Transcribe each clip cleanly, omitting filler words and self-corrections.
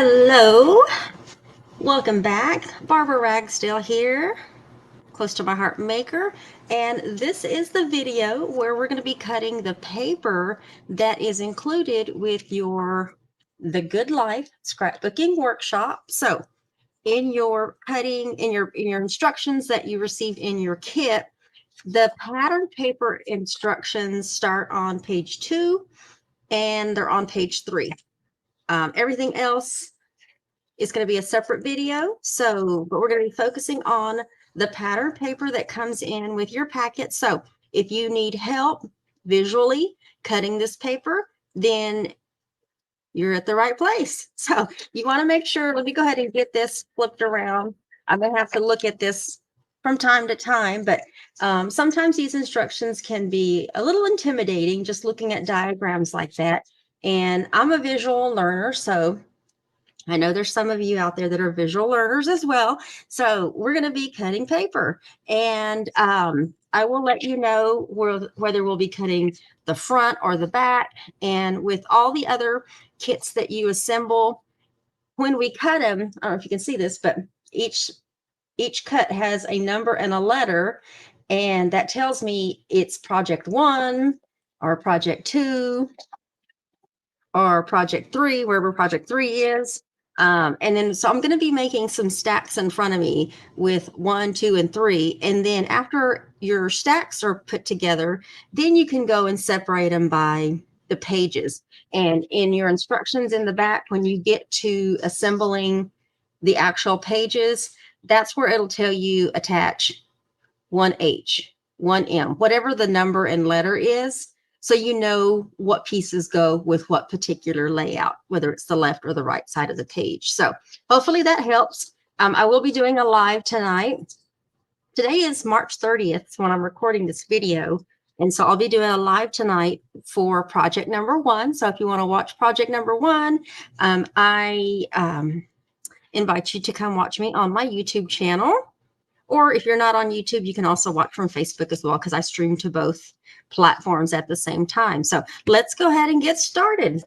Hello, welcome back. Barbara Ragsdale here, close to my heart maker, and this is the video where we're going to be cutting the paper that is included with your The Good Life scrapbooking workshop. So in your cutting, in your instructions that you received in your kit, the pattern paper instructions start on page 2 and they're on page 3. Everything else is going to be a separate video. But we're going to be focusing on the pattern paper that comes in with your packet. So if you need help visually cutting this paper, then you're at the right place. So you want to make sure, let me go ahead and get this flipped around. I'm going to have to look at this from time to time, but sometimes these instructions can be a little intimidating just looking at diagrams like that. And I'm a visual learner, so I know there's some of you out there that are visual learners as well. So we're going to be cutting paper, and I will let you know whether we'll be cutting the front or the back. And with all the other kits that you assemble, when we cut them, I don't know if you can see this, but each cut has a number and a letter, and that tells me it's project 1 or project 2 or project 3, wherever project 3 is. And then, so I'm going to be making some stacks in front of me with 1, 2, and 3. And then after your stacks are put together, then you can go and separate them by the pages. And in your instructions in the back, when you get to assembling the actual pages, that's where it'll tell you attach 1H, 1M, whatever the number and letter is. So you know what pieces go with what particular layout, whether it's the left or the right side of the page. So hopefully that helps. I will be doing a live tonight. Today is March 30th when I'm recording this video. And so I'll be doing a live tonight for project number 1. So if you want to watch project number 1, I invite you to come watch me on my YouTube channel. Or if you're not on YouTube, you can also watch from Facebook as well, because I stream to both platforms at the same time. So let's go ahead and get started.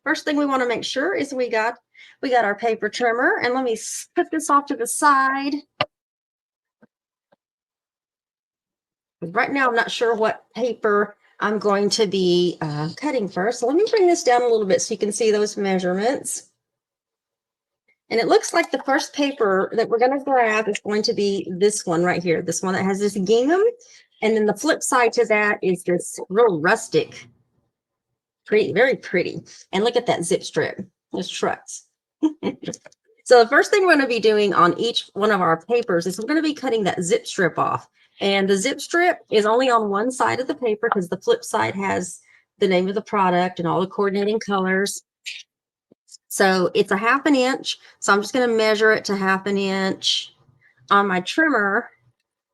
First thing we want to make sure is we got our paper trimmer, and let me put this off to the side. Right now, I'm not sure what paper I'm going to be cutting first. So let me bring this down a little bit so you can see those measurements. And it looks like the first paper that we're going to grab is going to be this one right here, this one that has this gingham. And then the flip side to that is this real rustic, pretty, very pretty. And look at that zip strip, those trucks. So the first thing we're going to be doing on each one of our papers is we're going to be cutting that zip strip off. And the zip strip is only on one side of the paper because the flip side has the name of the product and all the coordinating colors. So it's a 1/2 inch. So I'm just going to measure it to 1/2 inch on my trimmer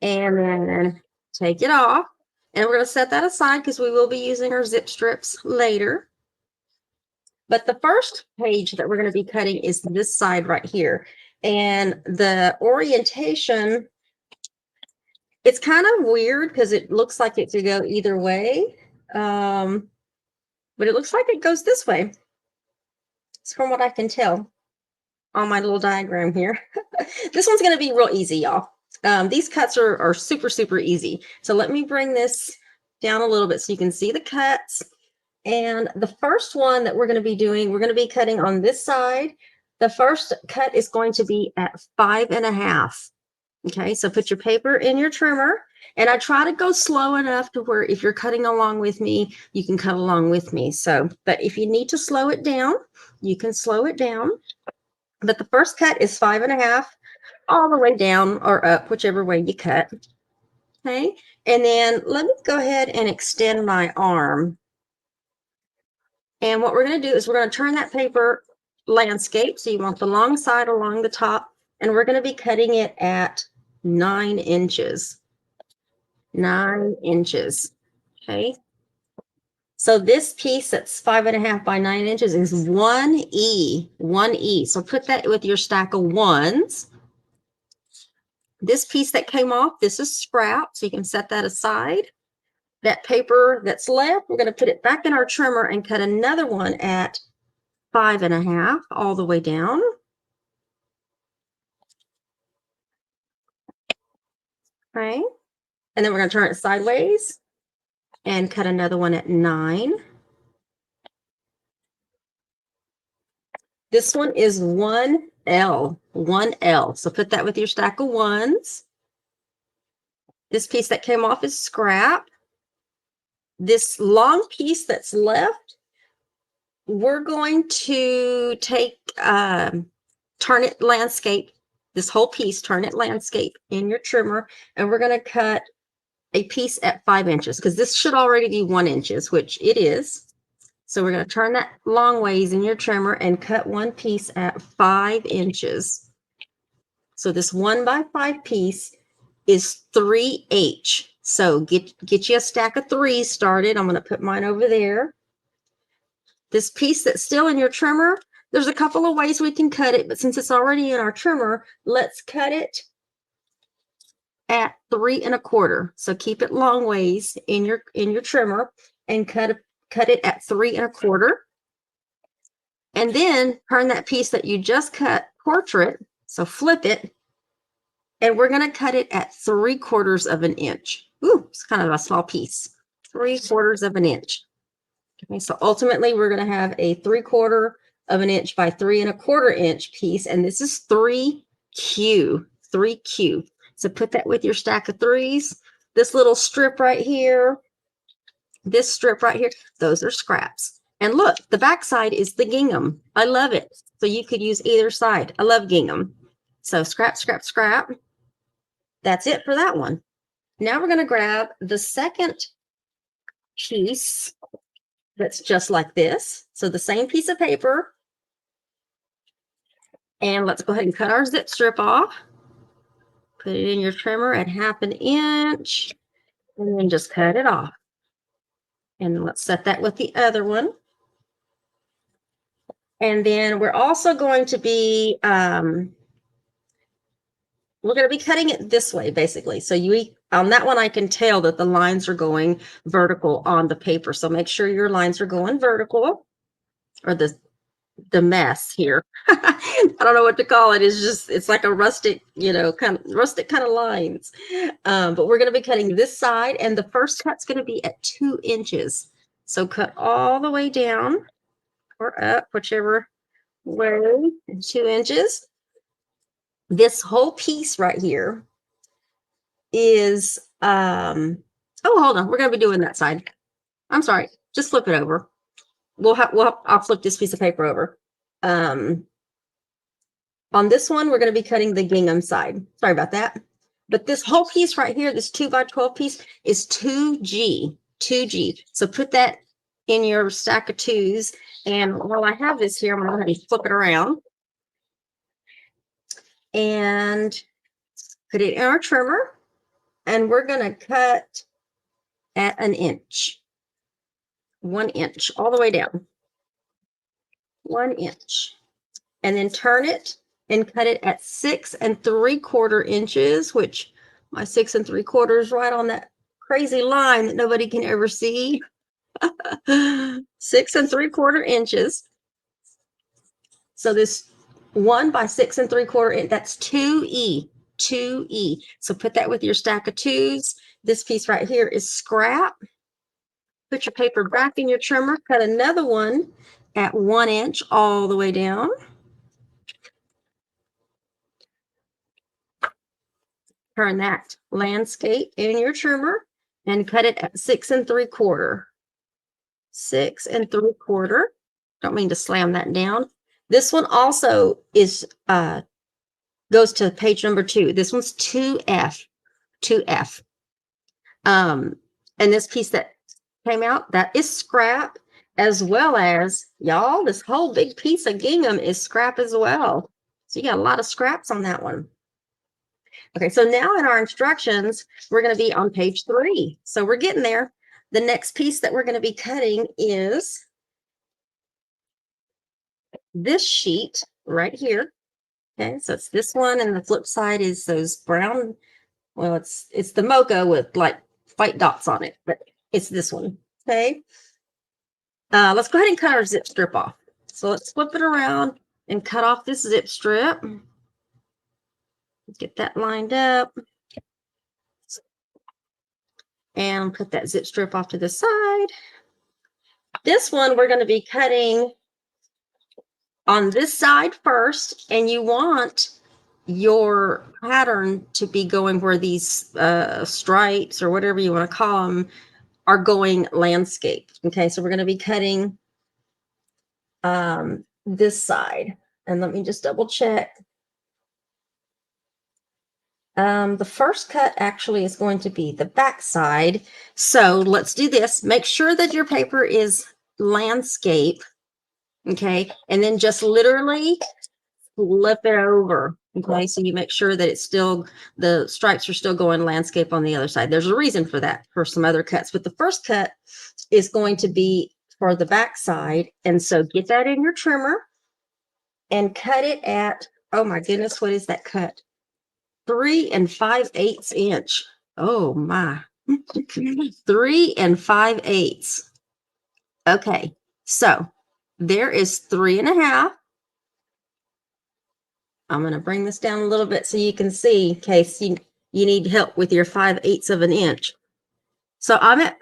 and then take it off. And we're going to set that aside because we will be using our zip strips later. But the first page that we're going to be cutting is this side right here. And the orientation, it's kind of weird because it looks like it could go either way. But it looks like it goes this way. It's from what I can tell on my little diagram here. This one's going to be real easy, y'all. These cuts are super, super easy. So let me bring this down a little bit so you can see the cuts. And the first one that we're going to be doing, we're going to be cutting on this side. The first cut is going to be at 5.5. Okay, so put your paper in your trimmer. And I try to go slow enough to where if you're cutting along with me, you can cut along with me. So, but if you need to slow it down, you can slow it down. But the first cut is 5.5 all the way down or up, whichever way you cut. Okay, and then let me go ahead and extend my arm. And what we're going to do is we're going to turn that paper landscape. So you want the long side along the top, and we're going to be cutting it at 9 inches. 9 inches. Okay. So this piece that's 5.5 by 9 inches is 1E. 1E. So put that with your stack of ones. This piece that came off, this is scrap, so you can set that aside. That paper that's left, we're going to put it back in our trimmer and cut another one at 5.5 all the way down. Right? And then we're going to turn it sideways and cut another one at 9. This one is 1L, 1L. So put that with your stack of ones. This piece that came off is scrap. This long piece that's left, we're going to take, turn it landscape, this whole piece, turn it landscape in your trimmer, and we're going to cut a piece at 5 inches because this should already be 1 inches, which it is. So we're going to turn that long ways in your trimmer and cut one piece at 5 inches. So this 1 by 5 piece is 3H. So get you a stack of 3s started. I'm going to put mine over there. This piece that's still in your trimmer, there's a couple of ways we can cut it, but since it's already in our trimmer, let's cut it at 3 1/4. So keep it long ways in your trimmer and cut it at 3 1/4. And then turn that piece that you just cut portrait. So flip it, and we're going to cut it at 3/4 of an inch. Ooh, it's kind of a small piece. 3/4 of an inch. Okay, so ultimately we're going to have a 3/4 of an inch by 3 1/4 inch piece, and this is 3Q. 3Q. So put that with your stack of 3s. This little strip right here, this strip right here, those are scraps. And look, the back side is the gingham. I love it. So you could use either side. I love gingham. So scrap, scrap, scrap. That's it for that one. Now we're going to grab the second piece that's just like this. So the same piece of paper. And let's go ahead and cut our zip strip off. Put it in your trimmer at 1/2 inch. And then just cut it off. And let's set that with the other one. And then we're also going to be, we're going to be cutting it this way, basically. So on that one, I can tell that the lines are going vertical on the paper. So make sure your lines are going vertical, or the mess here. I don't know what to call it. It's like a rustic, kind of lines. But we're going to be cutting this side, and the first cut's going to be at 2 inches. So cut all the way down or up, whichever way, 2 inches. This whole piece right here is, oh, hold on. We're going to be doing that side. I'm sorry. Just flip it over. I'll flip this piece of paper over. On this one, we're going to be cutting the gingham side. Sorry about that. But this whole piece right here, this 2 by 12 piece, is 2G. 2G. So put that in your stack of 2s. And while I have this here, I'm going to go ahead and flip it around and put it in our trimmer. And we're going to cut at 1 inch. 1 inch all the way down. 1 inch. And then turn it and cut it at 6 3/4 inches, which my 6 3/4 is right on that crazy line that nobody can ever see. 6 3/4 inches. So this 1 by 6 3/4, that's 2E. 2E. So put that with your stack of 2s. This piece right here is scrap. Put your paper back in your trimmer. Cut another one at 1 inch all the way down. Turn that landscape in your trimmer and cut it at 6 3/4. 6 3/4. Don't mean to slam that down. This one also is goes to page number 2. This one's 2F. 2F. And this piece that came out, that is scrap, as well as, y'all, this whole big piece of gingham is scrap as well. So you got a lot of scraps on that one. Okay, so now in our instructions, we're going to be on page 3. So we're getting there. The next piece that we're going to be cutting is this sheet right here. Okay, so it's this one, and the flip side is those brown, well, it's the Mocha with like white dots on it, but it's this one. Okay. Let's go ahead and cut our zip strip off. So let's flip it around and cut off this zip strip. Get that lined up. And put that zip strip off to the side. This one we're going to be cutting on this side first, and you want your pattern to be going where these stripes or whatever you want to call them are going landscape. Okay, so we're going to be cutting this side, and let me just double check. The first cut actually is going to be the back side. So let's do this. Make sure that your paper is landscape. Okay, and then just literally flip it over. Okay, so you make sure that it's still, the stripes are still going landscape on the other side. There's a reason for that for some other cuts, but the first cut is going to be for the back side. And so get that in your trimmer and cut it at, oh my goodness, what is that cut? 3 5/8 inch. Oh my. 3 5/8. Okay, so there is 3.5. I'm going to bring this down a little bit so you can see in case you need help with your 5/8 of an inch. So I'm at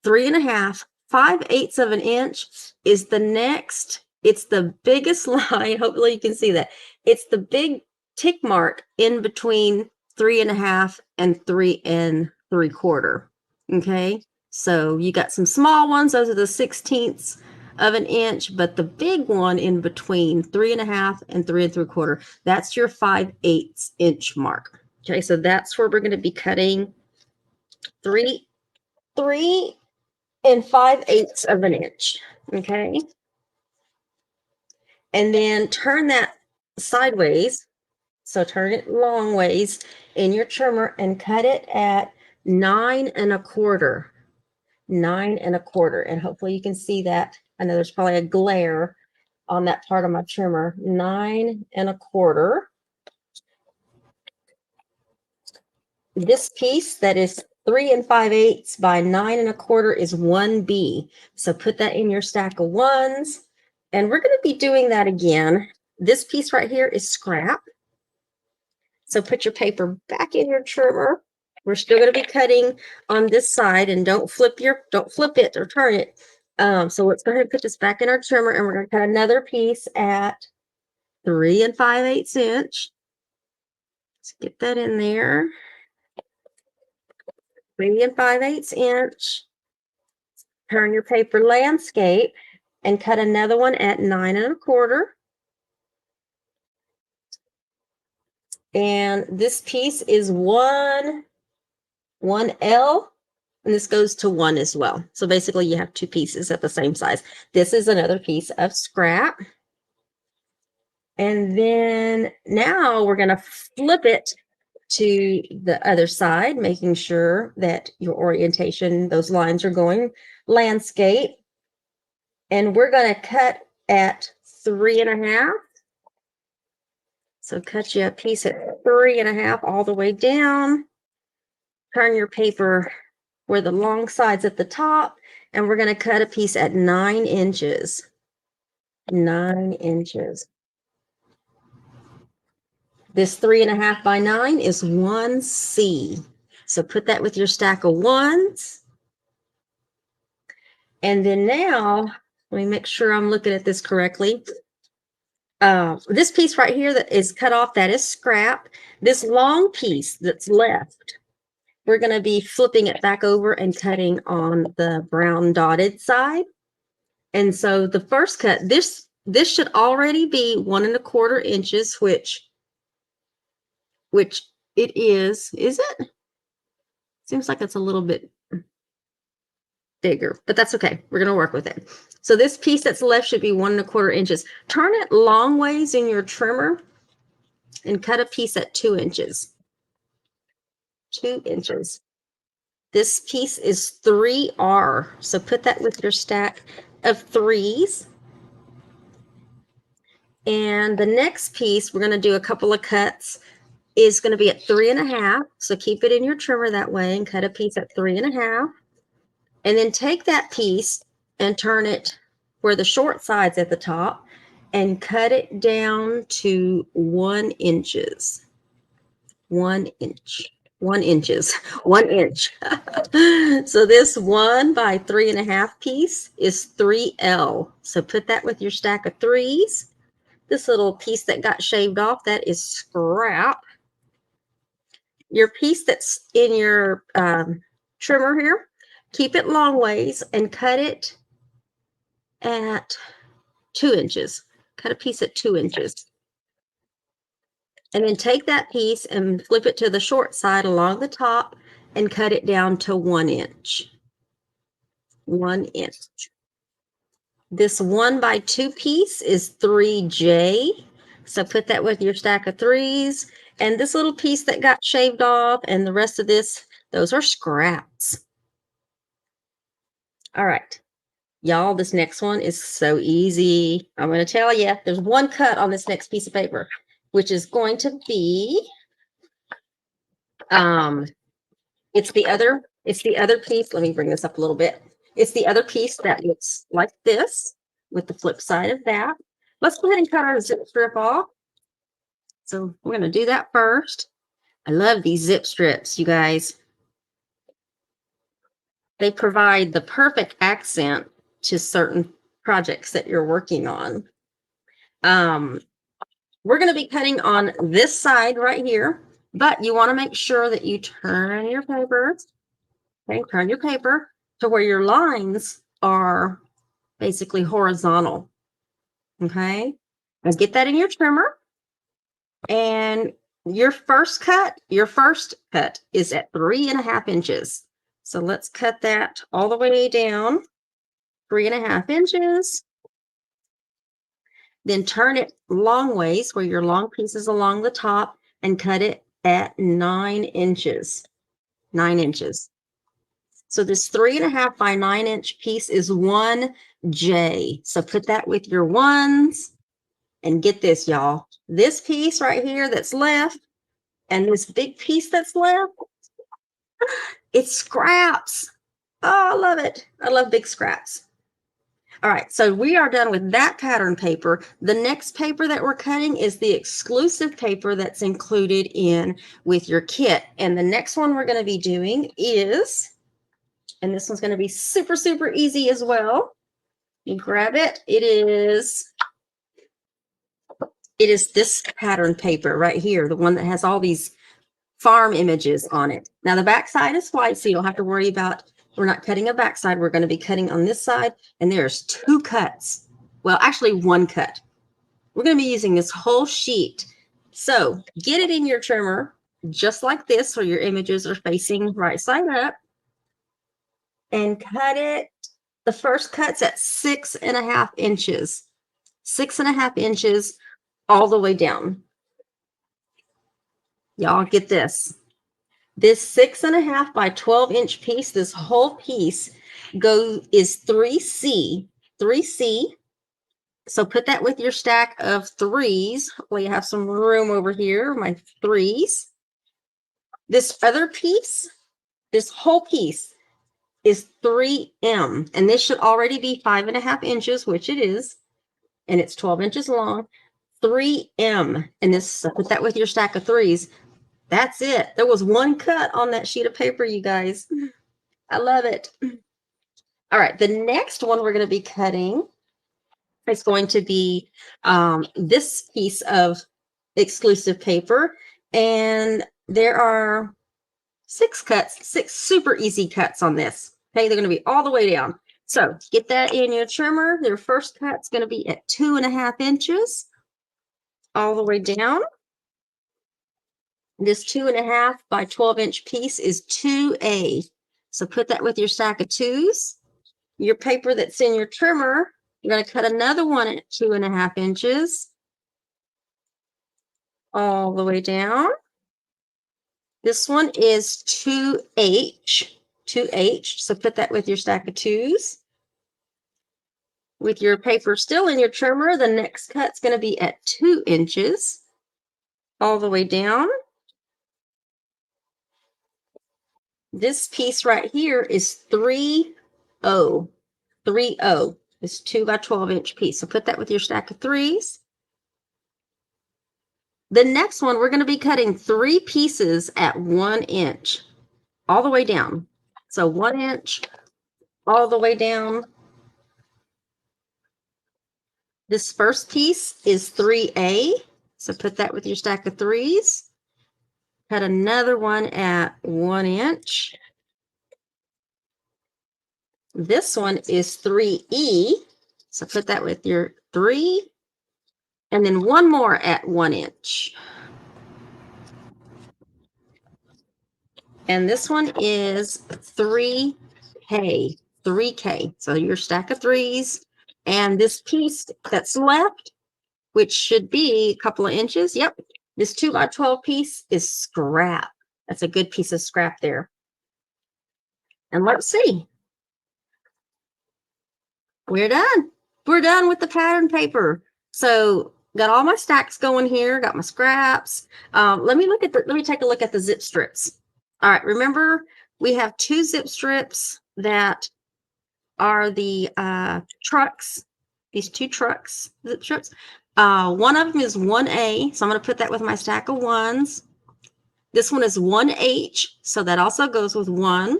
3.5. 5/8 of an inch is the next. It's the biggest line. Hopefully you can see that. It's the big tick mark in between 3.5 and 3 3/4. Okay, so you got some small ones. Those are the 1/16 of an inch, but the big one in between 3.5 and 3 3/4, that's your 5/8 inch mark. Okay, so that's where we're going to be cutting 3 5/8 of an inch. Okay, and then turn that sideways. So turn it long ways in your trimmer and cut it at 9 1/4. 9 1/4. And hopefully you can see that. I know there's probably a glare on that part of my trimmer. 9 1/4. This piece that is 3 5/8 by 9 1/4 is 1B. So put that in your stack of ones. And we're going to be doing that again. This piece right here is scrap. So put your paper back in your trimmer. We're still going to be cutting on this side, and don't flip it or turn it. So let's go ahead and put this back in our trimmer, and we're going to cut another piece at 3 5/8 inch. Let's get that in there. 3 5/8 inch. Turn your paper landscape and cut another one at 9 1/4. And this piece is 1L, and this goes to 1 as well. So basically you have two pieces at the same size. This is another piece of scrap. And then now we're going to flip it to the other side, making sure that your orientation, those lines are going landscape. And we're going to cut at 3.5. So cut you a piece at 3.5 all the way down. Turn your paper where the long side's at the top, and we're going to cut a piece at 9 inches. 9 inches. This 3.5 by 9 is 1C. So put that with your stack of ones. And then now, let me make sure I'm looking at this correctly. This piece right here that is cut off, that is scrap. This long piece that's left, we're going to be flipping it back over and cutting on the brown dotted side. And so the first cut, this should already be 1 1/4 inches, which it is it? Seems like it's a little bit bigger, but that's okay. We're going to work with it. So this piece that's left should be 1 1/4 inches. Turn it long ways in your trimmer and cut a piece at 2 inches. 2 inches. This piece is 3R. So put that with your stack of threes. And the next piece, we're going to do a couple of cuts, is going to be at 3.5. So keep it in your trimmer that way and cut a piece at 3.5. And then take that piece and turn it where the short side's at the top and cut it down to 1 inches. 1 inch. 1 inches. 1 inch. So this 1 by 3.5 piece is 3L. So put that with your stack of threes. This little piece that got shaved off, that is scrap. Your piece that's in your trimmer here, keep it long ways and cut it at 2 inches. Cut a piece at 2 inches. And then take that piece and flip it to the short side along the top and cut it down to 1 inch. 1 inch. This 1 by 2 piece is 3J. So put that with your stack of threes. And this little piece that got shaved off and the rest of this, those are scraps. All right. Y'all, this next one is so easy. I'm going to tell you, there's one cut on this next piece of paper, which is going to be, it's the other piece. Let me bring this up a little bit. It's the other piece that looks like this with the flip side of that. Let's go ahead and cut our zip strip off. So we're going to do that first. I love these zip strips, you guys. They provide the perfect accent to certain projects that you're working on. We're going to be cutting on this side right here, but you want to make sure that you turn your paper. Okay, turn your paper to where your lines are basically horizontal. Okay, now get that in your trimmer, and your first cut is at 3.5 inches. So let's cut that all the way down, 3.5 inches. Then turn it long ways where your long piece is along the top and cut it at 9 inches. 9 inches. So this 3.5 by 9 inch piece is 1J. So put that with your ones and get this, y'all. This piece right here that's left and this big piece that's left, it's scraps. Oh, I love it. I love big scraps. All right, so we are done with that pattern paper. The next paper that we're cutting is the exclusive paper that's included in with your kit. And the next one we're going to be doing is, and this one's going to be super, super easy as well. You grab it. It is this pattern paper right here, the one that has all these farm images on it. Now the back side is white, so you don't have to worry about, we're not cutting a backside. We're going to be cutting on this side, and there's 2 cuts. Well, actually 1 cut. We're going to be using this whole sheet. So get it in your trimmer just like this, so your images are facing right side up, and cut it. The first cut's at 6.5 inches. 6.5 inches all the way down. Y'all get this. This 6.5 by 12 inch piece, this whole piece is 3C. 3C. So put that with your stack of threes. Hopefully you have some room over here, my threes. This other piece, this whole piece is 3M. And this should already be 5.5 inches, which it is. And it's 12 inches long. 3M. And this, put that with your stack of threes. That's it. There was 1 cut on that sheet of paper, you guys. I love it. All right, the next one we're going to be cutting is going to be this piece of exclusive paper. And there are 6 cuts, 6 super easy cuts on this. Okay, they're going to be all the way down. So get that in your trimmer. Their first cut's going to be at 2.5 inches all the way down. This 2.5 by 12 inch piece is 2A. So put that with your stack of twos. Your paper that's in your trimmer, you're going to cut another one at 2.5 inches all the way down. This one is 2H. 2H. So put that with your stack of twos. With your paper still in your trimmer, the next cut's going to be at 2 inches all the way down. This piece right here is 3O. 3O. This 2 by 12 inch piece. So put that with your stack of 3s. The next one, we're going to be cutting 3 pieces at 1 inch all the way down. So 1 inch all the way down. This first piece is 3A. So put that with your stack of 3s. Cut another one at 1 inch. This one is 3E. So put that with your 3. And then one more at 1 inch. And this one is 3K. 3K. So your stack of 3s. And this piece that's left, which should be a couple of inches. Yep. This 2 by 12 piece is scrap. That's a good piece of scrap there. And let's see. We're done. We're done with the pattern paper. So got all my stacks going here. Got my scraps. Let me take a look at the zip strips. All right. Remember, we have 2 zip strips that are the trucks. These 2 trucks zip strips. One of them is 1A, so I'm going to put that with my stack of 1s. This one is 1H, so that also goes with 1.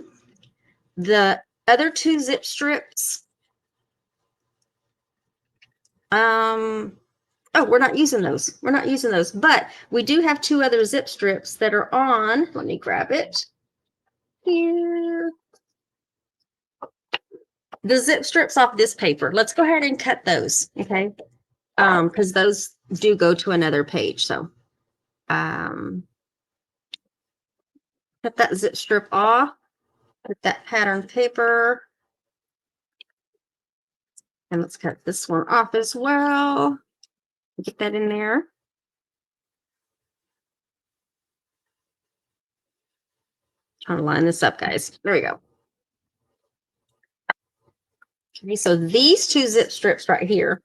The other 2 zip strips, oh, we're not using those. We're not using those, but we do have 2 other zip strips that are on. Let me grab it here. The zip strips off this paper. Let's go ahead and cut those, okay? Because those do go to another page. So cut that zip strip off, put that pattern paper, and let's cut this one off as well. Get that in there. Trying to line this up, guys. There we go. Okay, so these 2 zip strips right here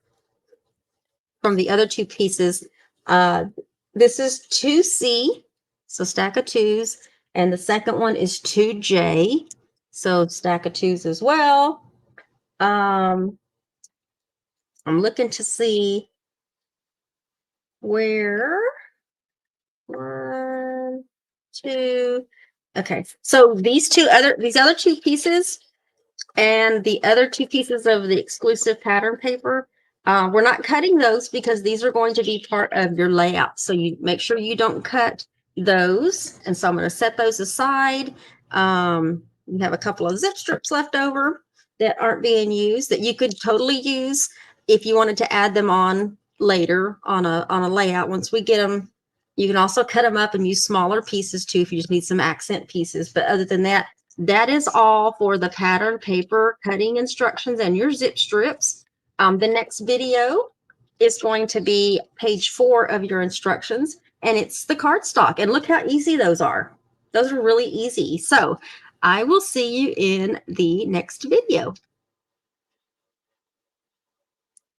from the other 2 pieces, this is 2C, so stack of 2s, and the second one is 2J, so stack of 2s as well. I'm looking to see where 1, 2. Okay, so these other 2 pieces and the other 2 pieces of the exclusive pattern paper, we're not cutting those because these are going to be part of your layout. So you make sure you don't cut those. And so I'm going to set those aside. We have a couple of zip strips left over that aren't being used that you could totally use if you wanted to add them on later on a layout. Once we get them, you can also cut them up and use smaller pieces too if you just need some accent pieces. But other than that, that is all for the pattern paper cutting instructions and your zip strips. The next video is going to be page 4 of your instructions, and it's the cardstock. And look how easy those are. Those are really easy. So I will see you in the next video.